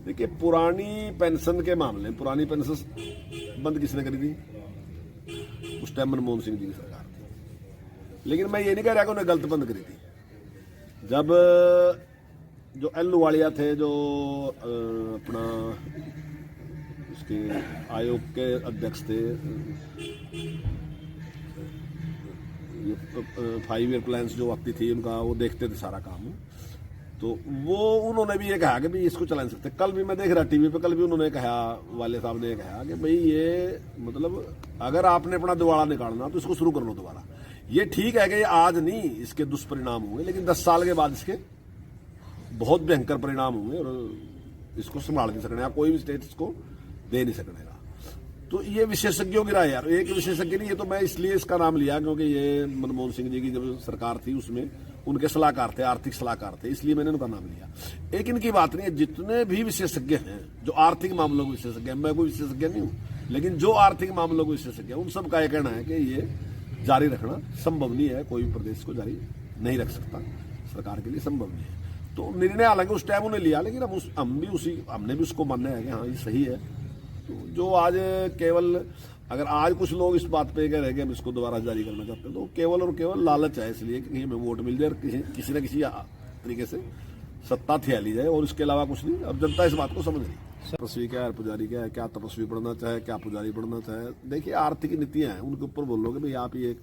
देखिए, पुरानी पेंशन के मामले, पुरानी पेंशन बंद किसने करी थी? उस टाइम मनमोहन सिंह जी की सरकार थी। लेकिन मैं ये नहीं कह रहा कि उन्हें गलत बंद करी थी। जब जो एल वालिया थे, जो अपना उसके आयोग के अध्यक्ष थे, 5 ईयर प्लान्स जो आती थी उनका, वो देखते थे सारा काम, तो वो उन्होंने भी ये कहा कि भाई इसको चला नहीं सकते। कल भी मैं देख रहा टीवी पे, कल भी उन्होंने कहा, वाले साहब ने कहा कि भाई ये मतलब अगर आपने अपना दिवाला निकालना तो इसको शुरू कर लो दोबारा। ये ठीक है कि ये आज नहीं इसके दुष्परिणाम होंगे, लेकिन 10 साल के बाद इसके बहुत भयंकर परिणाम होंगे और इसको संभाल नहीं सकने, कोई भी स्टेट इसको दे नहीं सकने। तो ये विशेषज्ञों की राय यार, एक विशेषज्ञ नहीं, ये तो मैं इसलिए इसका नाम लिया क्योंकि ये मनमोहन सिंह जी की जब सरकार थी उसमें उनके सलाहकार थे, आर्थिक सलाहकार थे, इसलिए मैंने उनका नाम लिया। एक इनकी बात नहीं है, जितने भी विशेषज्ञ हैं जो आर्थिक मामलों के विशेषज्ञ हैं, मैं कोई विशेषज्ञ नहीं हूं, लेकिन जो आर्थिक मामलों के विशेषज्ञ हैं उन सब का यह कहना है कि ये जारी रखना संभव नहीं है, कोई भी प्रदेश को जारी नहीं रख सकता, सरकार के लिए संभव नहीं है। तो निर्णय हालांकि उस टाइम उन्हें लिया, लेकिन हमने भी उसको मानना है कि हाँ ये सही है। तो जो आज केवल, अगर आज कुछ लोग इस बात पे कह रहे हैं कि हम इसको दोबारा जारी करना चाहते हैं, तो केवल और केवल लालच है, इसलिए कि हमें वोट मिल जाए और किसी न किसी तरीके से सत्ता थिया ली जाए, और इसके अलावा कुछ नहीं। अब जनता इस बात को समझ रही। तपस्वी क्या है, पुजारी क्या है, क्या तपस्वी बढ़ना चाहे, क्या पुजारी बढ़ना चाहे। देखिए, आर्थिक नीतियां हैं, उनके ऊपर बोलोगे भाई आप ये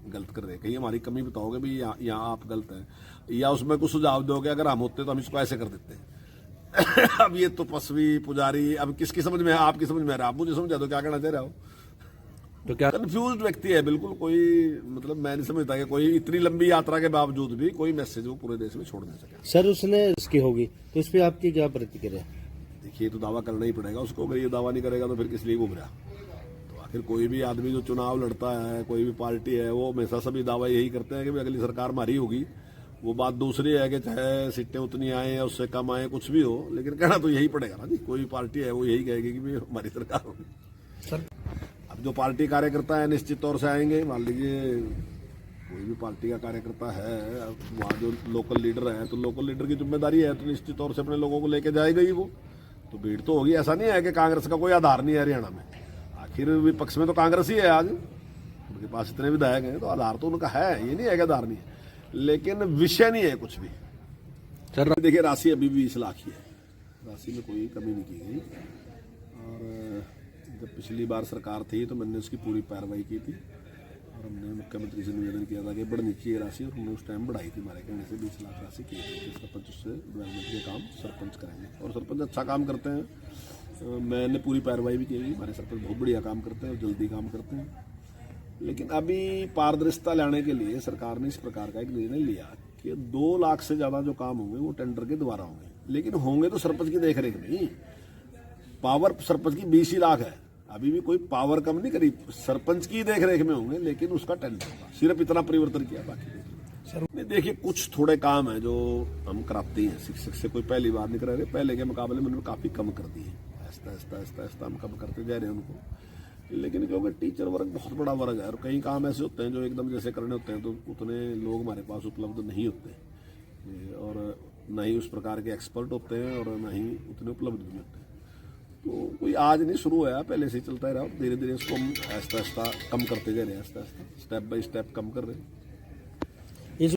गलत कर रहे हैं, कहीं हमारी कमी बताओगे भाई यहाँ आप गलत है, या उसमें कुछ सुझाव दोगे अगर हम होते तो हम इसको ऐसे कर देते हैं। अब ये तपस्वी पुजारी, अब किसकी समझ में है? आपकी समझ में आ रहा है, आप मुझे समझा दो क्या कहना चाह रहे हो। तो क्या कंफ्यूज व्यक्ति है बिल्कुल, कोई मतलब मैं नहीं समझता कि कोई इतनी लंबी यात्रा के बावजूद भी कोई मैसेज वो पूरे देश में छोड़ नहीं सके। सर उसने इसकी होगी तो इस पे आपकी क्या प्रतिक्रिया? देखिए, तो दावा करना ही पड़ेगा उसको, अगर ये दावा नहीं करेगा तो फिर किस लिए घूम रहा। तो आखिर कोई भी आदमी जो चुनाव लड़ता है, कोई भी पार्टी है, वो हमेशा सभी दावा यही करते हैं कि अगली सरकार हमारी होगी। वो बात दूसरी है कि चाहे सीटें उतनी आए या उससे कम आए, कुछ भी हो, लेकिन कहना तो यही पड़ेगा ना जी। कोई भी पार्टी है वो यही कहेगी कि भाई हमारी सरकार होगी। सर अब जो पार्टी कार्यकर्ता है निश्चित तौर से आएंगे। मान लीजिए कोई भी पार्टी का कार्यकर्ता है, वहाँ जो लोकल लीडर है, तो लोकल लीडर की जिम्मेदारी है, तो निश्चित तौर से अपने लोगों को लेके जाएगा ही वो। तो भीड़ तो होगी। ऐसा नहीं है कि कांग्रेस का कोई आधार नहीं है हरियाणा में। आखिर विपक्ष में तो कांग्रेस ही है आज, उनके पास इतने विधायक हैं, तो आधार तो उनका है, ये नहीं है कि आधार नहीं है, लेकिन विषय नहीं है कुछ भी। सर देखिए, राशि अभी भी 20 लाख ही है, राशि में कोई कमी नहीं की गई। और जब पिछली बार सरकार थी तो मैंने उसकी पूरी पैरवाई की थी, और हमने मुख्यमंत्री से निवेदन किया था कि बढ़नी चाहिए राशि, और हमने उस टाइम बढ़ाई थी। हमारे कहने से 20 लाख राशि की थी। सरपंच उससे डेवलपमेंट के काम सरपंच करेंगे, और सरपंच अच्छा काम करते हैं। मैंने पूरी पैरवाई भी की। हमारे सरपंच बहुत बढ़िया काम करते हैं और जल्दी काम करते हैं। लेकिन अभी पारदर्शिता लाने के लिए सरकार ने इस प्रकार का एक निर्णय लिया कि 2 लाख से ज्यादा जो काम होंगे वो टेंडर के द्वारा होंगे, लेकिन होंगे तो सरपंच की देखरेख में। पावर सरपंच की 20 ही लाख है, अभी भी कोई पावर कम नहीं करी, सरपंच की देखरेख में होंगे, लेकिन उसका टेंडर होगा। सिर्फ इतना परिवर्तन किया, बाकी सर देखिए कुछ थोड़े काम है जो हम कराते हैं। शिक्षक से कोई पहली बार नहीं करा रहे, पहले के मुकाबले में उन्होंने काफी कम कर दिए। ऐसा हम कम करते जा रहे हैं उनको, लेकिन क्योंकि टीचर वर्ग बहुत बड़ा वर्ग है, और कई काम ऐसे होते हैं जो एकदम जैसे करने होते हैं तो उतने लोग हमारे पास उपलब्ध नहीं होते, और न ही उस प्रकार के एक्सपर्ट होते हैं, और न ही उतने उपलब्ध भी होते हैं। तो कोई आज नहीं शुरू हुआ, पहले से ही चलता ही रहा, धीरे धीरे इसको हम आहिस्ता आहिस्ता कम करते जा रहे हैं, Aahista Aahista step by step कम कर रहे हैं।